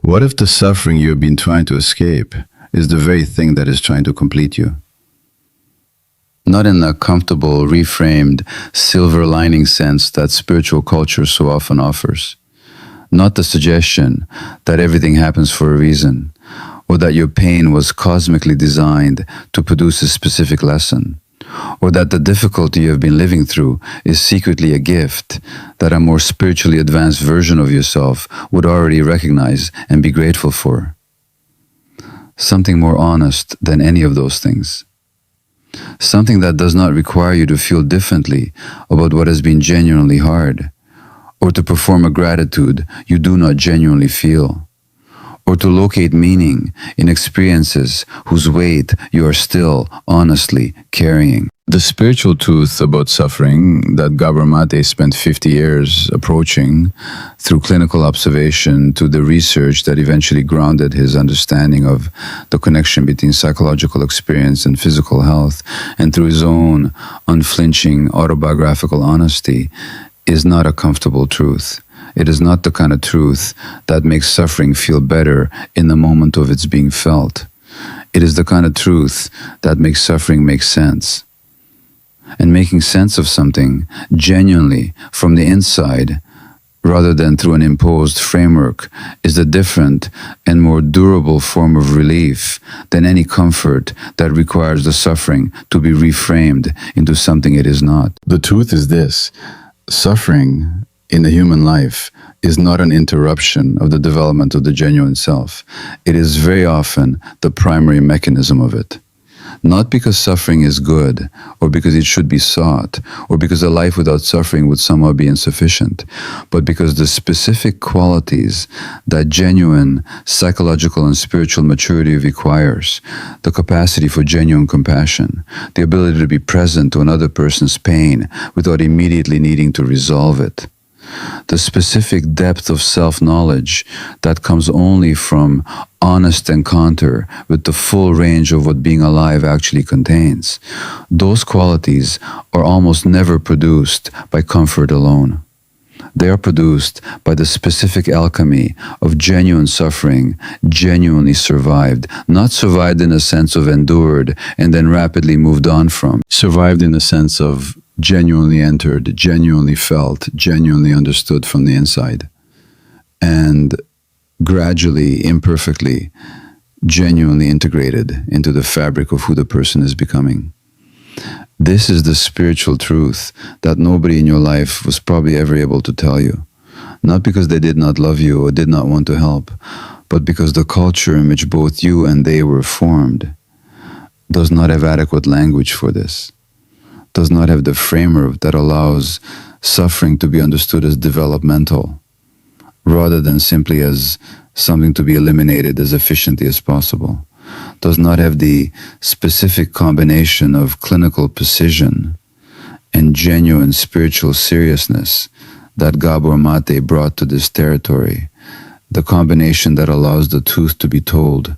What if the suffering you've been trying to escape is the very thing that is trying to complete you? Not in the comfortable, reframed, silver lining sense that spiritual culture so often offers. Not the suggestion that everything happens for a reason, or that your pain was cosmically designed to produce a specific lesson, or that the difficulty you've been living through is secretly a gift that a more spiritually advanced version of yourself would already recognize and be grateful for. Something more honest than any of those things. Something that does not require you to feel differently about what has been genuinely hard, or to perform a gratitude you do not genuinely feel, or to locate meaning in experiences whose weight you are still honestly carrying. The spiritual truth about suffering that Gabor Maté spent 50 years approaching through clinical observation to the research that eventually grounded his understanding of the connection between psychological experience and physical health, and through his own unflinching autobiographical honesty, is not a comfortable truth. It is not the kind of truth that makes suffering feel better in the moment of its being felt. It is the kind of truth that makes suffering make sense. And making sense of something genuinely from the inside, rather than through an imposed framework, is the different and more durable form of relief than any comfort that requires the suffering to be reframed into something it is not. The truth is this: suffering in the human life is not an interruption of the development of the genuine self. It is very often the primary mechanism of it. Not because suffering is good, or because it should be sought, or because a life without suffering would somehow be insufficient, but because the specific qualities that genuine psychological and spiritual maturity requires, the capacity for genuine compassion, the ability to be present to another person's pain without immediately needing to resolve it, the specific depth of self-knowledge that comes only from honest encounter with the full range of what being alive actually contains. Those qualities are almost never produced by comfort alone. They are produced by the specific alchemy of genuine suffering, genuinely survived, not survived in a sense of endured and then rapidly moved on from, survived in the sense of genuinely entered, genuinely felt, genuinely understood from the inside, and gradually, imperfectly, genuinely integrated into the fabric of who the person is becoming. This is the spiritual truth that nobody in your life was probably ever able to tell you, not because they did not love you or did not want to help, but because the culture in which both you and they were formed does not have adequate language for this, does not have the framework that allows suffering to be understood as developmental, rather than simply as something to be eliminated as efficiently as possible, does not have the specific combination of clinical precision and genuine spiritual seriousness that Gabor Maté brought to this territory, the combination that allows the truth to be told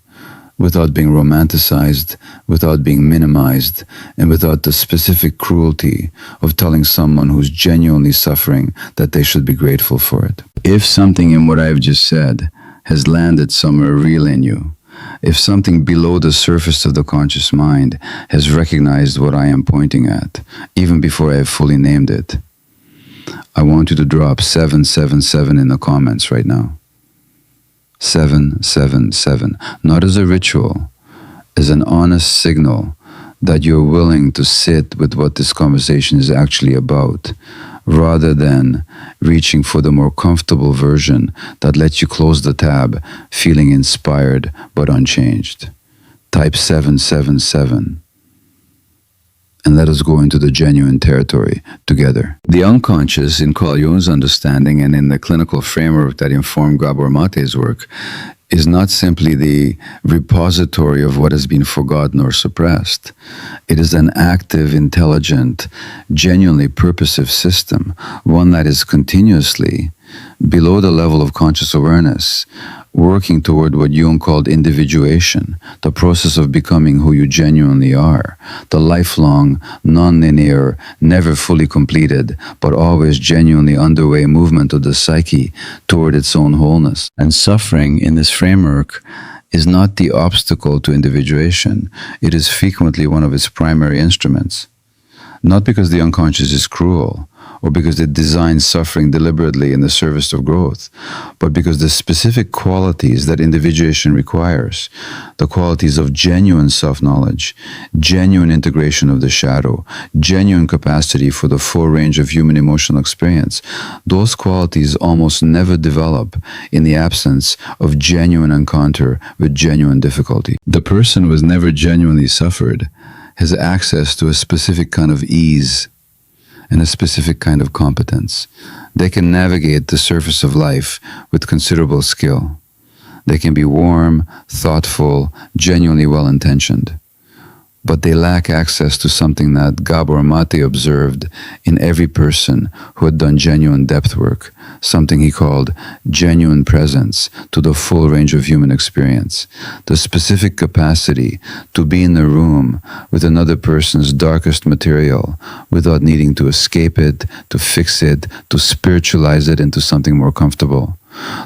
without being romanticized, without being minimized, and without the specific cruelty of telling someone who's genuinely suffering that they should be grateful for it. If something in what I've just said has landed somewhere real in you, if something below the surface of the conscious mind has recognized what I am pointing at, even before I have fully named it, I want you to drop 777 in the comments right now. 777, not as a ritual, as an honest signal that you're willing to sit with what this conversation is actually about, rather than reaching for the more comfortable version that lets you close the tab, feeling inspired but unchanged. Type 777. And let us go into the genuine territory together. The unconscious, in Carl Jung's understanding and in the clinical framework that informed Gabor Maté's work, is not simply the repository of what has been forgotten or suppressed. It is an active, intelligent, genuinely purposive system, one that is continuously below the level of conscious awareness, working toward what Jung called individuation, the process of becoming who you genuinely are, the lifelong, non-linear, never fully completed, but always genuinely underway movement of the psyche toward its own wholeness. And suffering in this framework is not the obstacle to individuation, it is frequently one of its primary instruments. Not because the unconscious is cruel, or because it designs suffering deliberately in the service of growth, but because the specific qualities that individuation requires, the qualities of genuine self-knowledge, genuine integration of the shadow, genuine capacity for the full range of human emotional experience, those qualities almost never develop in the absence of genuine encounter with genuine difficulty. The person who has never genuinely suffered has access to a specific kind of ease and a specific kind of competence. They can navigate the surface of life with considerable skill. They can be warm, thoughtful, genuinely well-intentioned. But they lack access to something that Gabor Maté observed in every person who had done genuine depth work, something he called genuine presence to the full range of human experience, the specific capacity to be in the room with another person's darkest material without needing to escape it, to fix it, to spiritualize it into something more comfortable.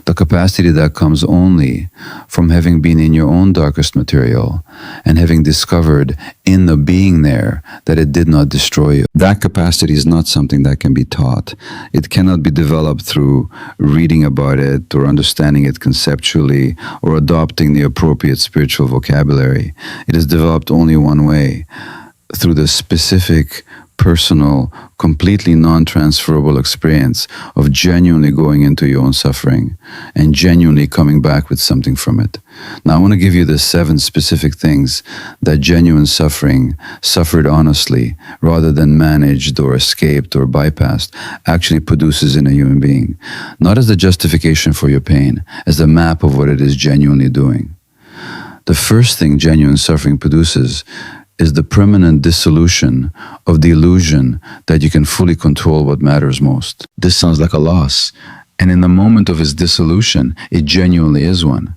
The capacity that comes only from having been in your own darkest material and having discovered in the being there that it did not destroy you. That capacity is not something that can be taught. It cannot be developed through reading about it or understanding it conceptually or adopting the appropriate spiritual vocabulary. It is developed only one way, through the specific, personal, completely non-transferable experience of genuinely going into your own suffering and genuinely coming back with something from it. Now, I want to give you the 7 specific things that genuine suffering, suffered honestly, rather than managed or escaped or bypassed, actually produces in a human being. Not as a justification for your pain, as a map of what it is genuinely doing. The first thing genuine suffering produces is the permanent dissolution of the illusion that you can fully control what matters most. This sounds like a loss, and in the moment of its dissolution, it genuinely is one.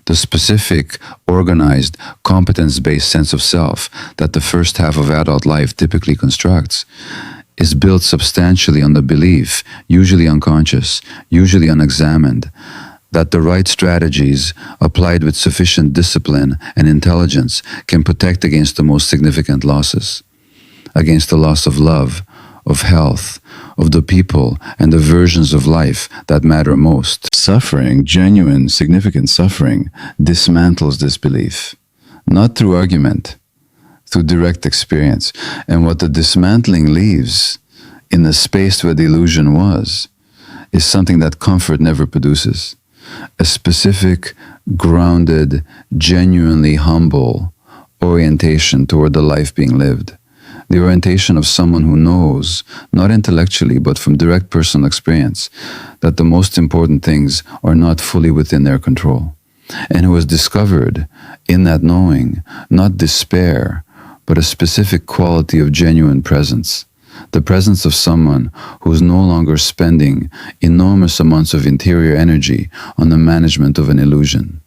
The specific, organized, competence-based sense of self that the first half of adult life typically constructs is built substantially on the belief, usually unconscious, usually unexamined, that the right strategies, applied with sufficient discipline and intelligence, can protect against the most significant losses, against the loss of love, of health, of the people and the versions of life that matter most. Suffering, genuine, significant suffering, dismantles this belief, not through argument, through direct experience. And what the dismantling leaves in the space where the illusion was is something that comfort never produces. A specific, grounded, genuinely humble orientation toward the life being lived. The orientation of someone who knows, not intellectually, but from direct personal experience, that the most important things are not fully within their control. And who has discovered in that knowing, not despair, but a specific quality of genuine presence. The presence of someone who is no longer spending enormous amounts of interior energy on the management of an illusion.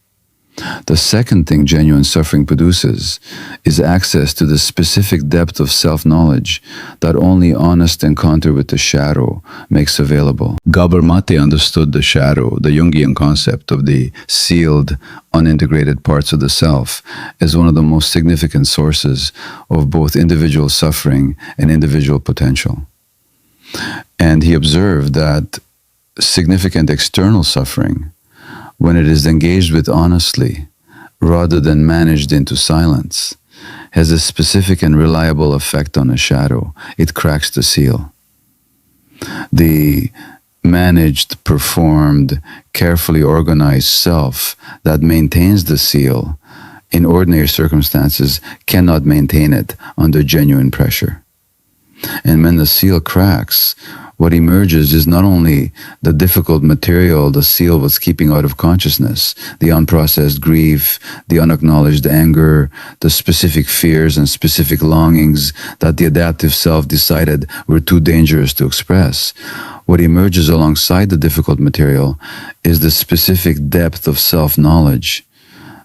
The second thing genuine suffering produces is access to the specific depth of self-knowledge that only honest encounter with the shadow makes available. Gabor Maté understood the shadow, the Jungian concept of the sealed, unintegrated parts of the self, as one of the most significant sources of both individual suffering and individual potential. And he observed that significant external suffering, when it is engaged with honestly, rather than managed into silence, has a specific and reliable effect on a shadow. It cracks the seal. The managed, performed, carefully organized self that maintains the seal in ordinary circumstances cannot maintain it under genuine pressure. And when the seal cracks, What emerges is not only the difficult material the seal was keeping out of consciousness, the unprocessed grief, the unacknowledged anger, the specific fears and specific longings that the adaptive self decided were too dangerous to express. What emerges alongside the difficult material is the specific depth of self-knowledge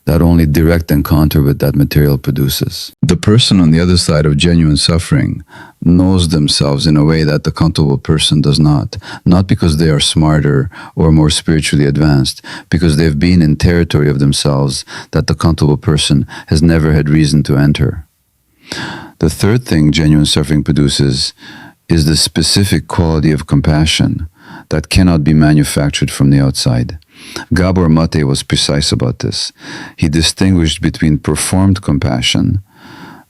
that only direct encounter with that material produces. The person on the other side of genuine suffering knows themselves in a way that the comfortable person does not because they are smarter or more spiritually advanced, because they've been in territory of themselves that the comfortable person has never had reason to enter. The third thing genuine suffering produces is the specific quality of compassion that cannot be manufactured from the outside. Gabor Maté was precise about this. He distinguished between performed compassion,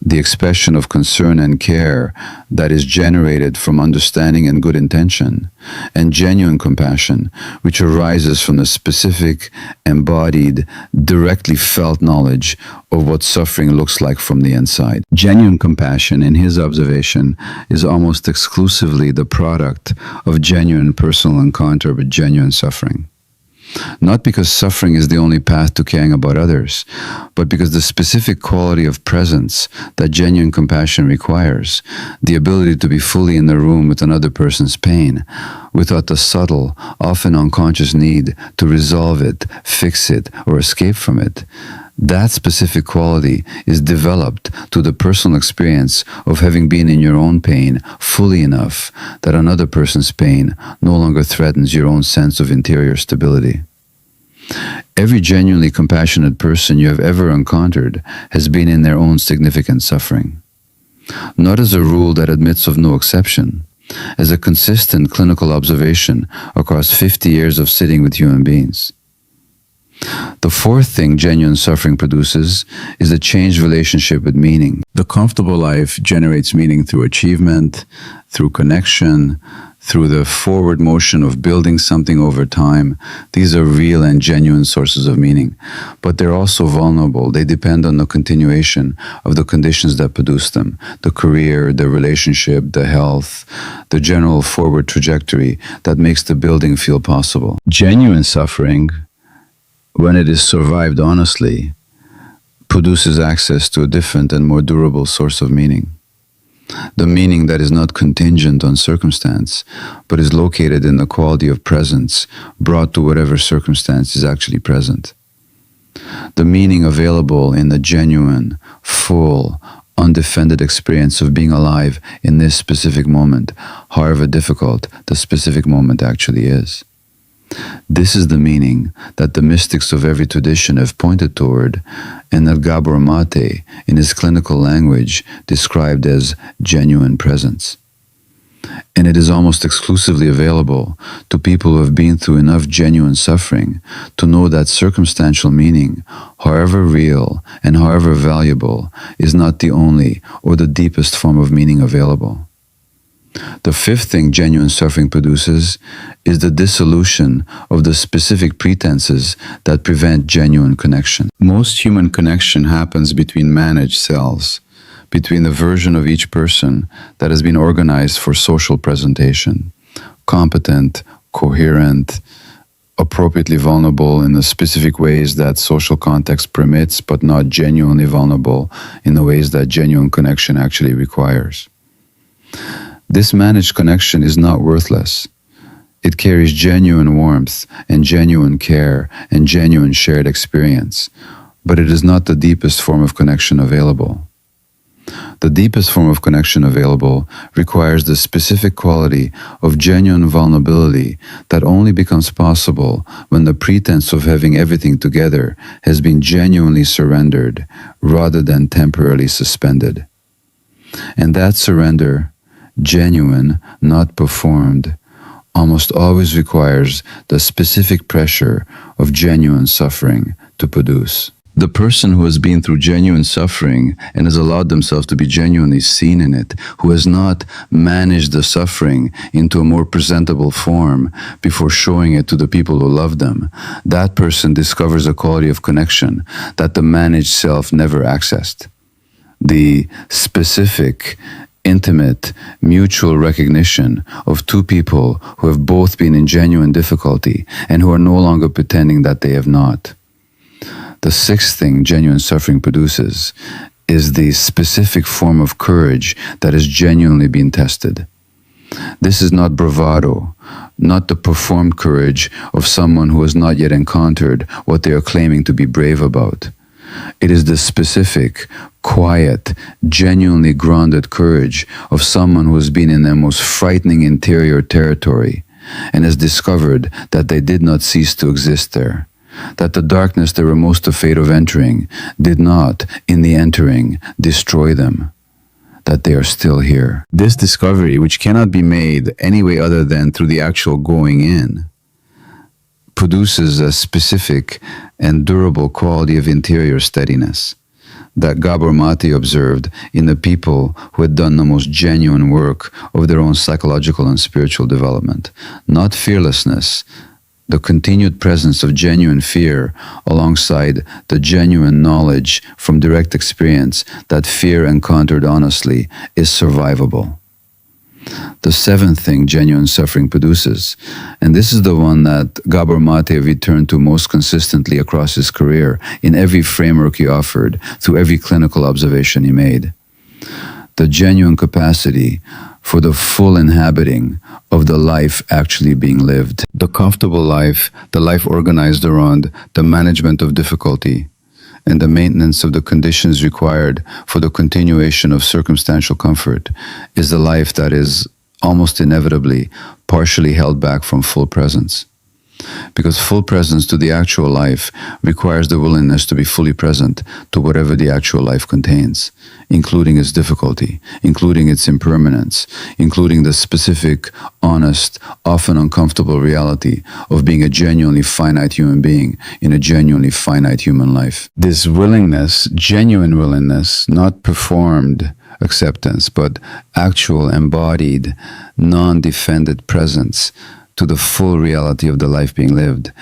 the expression of concern and care that is generated from understanding and good intention, and genuine compassion, which arises from the specific, embodied, directly felt knowledge of what suffering looks like from the inside. Genuine compassion, in his observation, is almost exclusively the product of genuine personal encounter with genuine suffering. Not because suffering is the only path to caring about others, but because the specific quality of presence that genuine compassion requires, the ability to be fully in the room with another person's pain, without the subtle, often unconscious need to resolve it, fix it, or escape from it, that specific quality is developed to the personal experience of having been in your own pain fully enough that another person's pain no longer threatens your own sense of interior stability. Every genuinely compassionate person you have ever encountered has been in their own significant suffering. Not as a rule that admits of no exception, as a consistent clinical observation across 50 years of sitting with human beings. The fourth thing genuine suffering produces is a changed relationship with meaning. The comfortable life generates meaning through achievement, through connection, through the forward motion of building something over time. These are real and genuine sources of meaning, but they're also vulnerable. They depend on the continuation of the conditions that produce them, the career, the relationship, the health, the general forward trajectory that makes the building feel possible. Genuine suffering, when it is survived honestly, produces access to a different and more durable source of meaning. The meaning that is not contingent on circumstance, but is located in the quality of presence brought to whatever circumstance is actually present. The meaning available in the genuine, full, undefended experience of being alive in this specific moment, however difficult the specific moment actually is. This is the meaning that the mystics of every tradition have pointed toward, and that Gabor Maté, in his clinical language, described as genuine presence. And it is almost exclusively available to people who have been through enough genuine suffering to know that circumstantial meaning, however real and however valuable, is not the only or the deepest form of meaning available. The fifth thing genuine suffering produces is the dissolution of the specific pretenses that prevent genuine connection. Most human connection happens between managed selves, between the version of each person that has been organized for social presentation, competent, coherent, appropriately vulnerable in the specific ways that social context permits, but not genuinely vulnerable in the ways that genuine connection actually requires. This managed connection is not worthless. It carries genuine warmth and genuine care and genuine shared experience, but it is not the deepest form of connection available. The deepest form of connection available requires the specific quality of genuine vulnerability that only becomes possible when the pretense of having everything together has been genuinely surrendered rather than temporarily suspended. And that surrender, genuine, not performed, almost always requires the specific pressure of genuine suffering to produce. The person who has been through genuine suffering and has allowed themselves to be genuinely seen in it, who has not managed the suffering into a more presentable form before showing it to the people who love them, that person discovers a quality of connection that the managed self never accessed. The specific, intimate, mutual recognition of two people who have both been in genuine difficulty and who are no longer pretending that they have not. The sixth thing genuine suffering produces is the specific form of courage that has genuinely been tested. This is not bravado, not the performed courage of someone who has not yet encountered what they are claiming to be brave about. It is the specific, quiet, genuinely grounded courage of someone who has been in their most frightening interior territory and has discovered that they did not cease to exist there, that the darkness they were most afraid of entering did not, in the entering, destroy them, that they are still here. This discovery, which cannot be made any way other than through the actual going in, produces a specific and durable quality of interior steadiness that Gabor Maté observed in the people who had done the most genuine work of their own psychological and spiritual development. Not fearlessness, the continued presence of genuine fear alongside the genuine knowledge from direct experience that fear encountered honestly is survivable. The seventh thing genuine suffering produces, and this is the one that Gabor Maté returned to most consistently across his career in every framework he offered, through every clinical observation he made, the genuine capacity for the full inhabiting of the life actually being lived. The comfortable life, the life organized around the management of difficulty and the maintenance of the conditions required for the continuation of circumstantial comfort, is the life that is almost inevitably partially held back from full presence. Because full presence to the actual life requires the willingness to be fully present to whatever the actual life contains, including its difficulty, including its impermanence, including the specific, honest, often uncomfortable reality of being a genuinely finite human being in a genuinely finite human life. This willingness, genuine willingness, not performed acceptance, but actual embodied, non-defended presence to the full reality of the life being lived,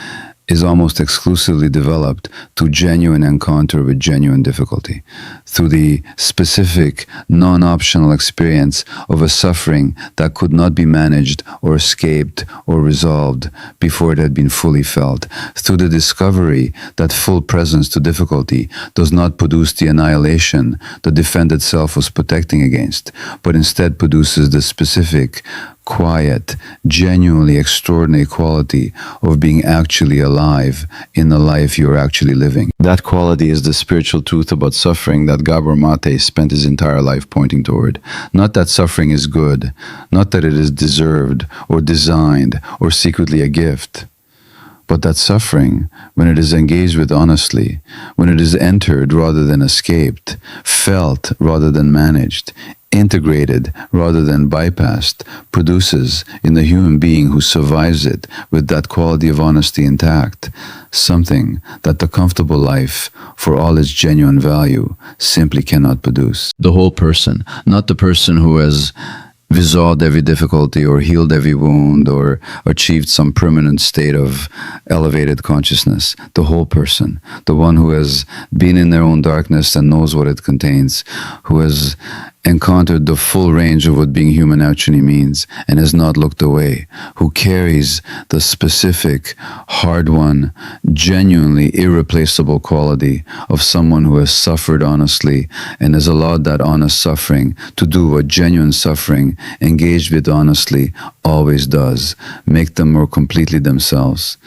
is almost exclusively developed through genuine encounter with genuine difficulty, through the specific, non-optional experience of a suffering that could not be managed or escaped or resolved before it had been fully felt, through the discovery that full presence to difficulty does not produce the annihilation the defended self was protecting against, but instead produces the specific, quiet, genuinely extraordinary quality of being actually alive in the life you're actually living. That quality is the spiritual truth about suffering that Gabor Maté spent his entire life pointing toward. Not that suffering is good, not that it is deserved or designed or secretly a gift, but that suffering, when it is engaged with honestly, when it is entered rather than escaped, felt rather than managed, integrated rather than bypassed, produces in the human being who survives it with that quality of honesty intact, something that the comfortable life, for all its genuine value, simply cannot produce. The whole person, not the person who has resolved every difficulty or healed every wound or achieved some permanent state of elevated consciousness. The whole person, the one who has been in their own darkness and knows what it contains, who has encountered the full range of what being human actually means and has not looked away, who carries the specific, hard-won, genuinely irreplaceable quality of someone who has suffered honestly and has allowed that honest suffering to do what genuine suffering, engaged with honestly, always does, make them more completely themselves.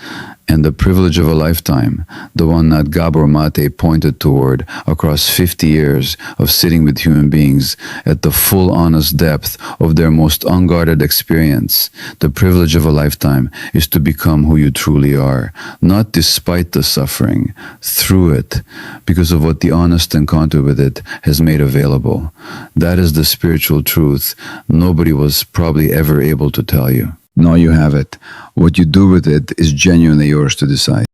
And the privilege of a lifetime, the one that Gabor Maté pointed toward across 50 years of sitting with human beings at the full honest depth of their most unguarded experience, the privilege of a lifetime is to become who you truly are, not despite the suffering, through it, because of what the honest encounter with it has made available. That is the spiritual truth nobody was probably ever able to tell you. Now you have it. What you do with it is genuinely yours to decide.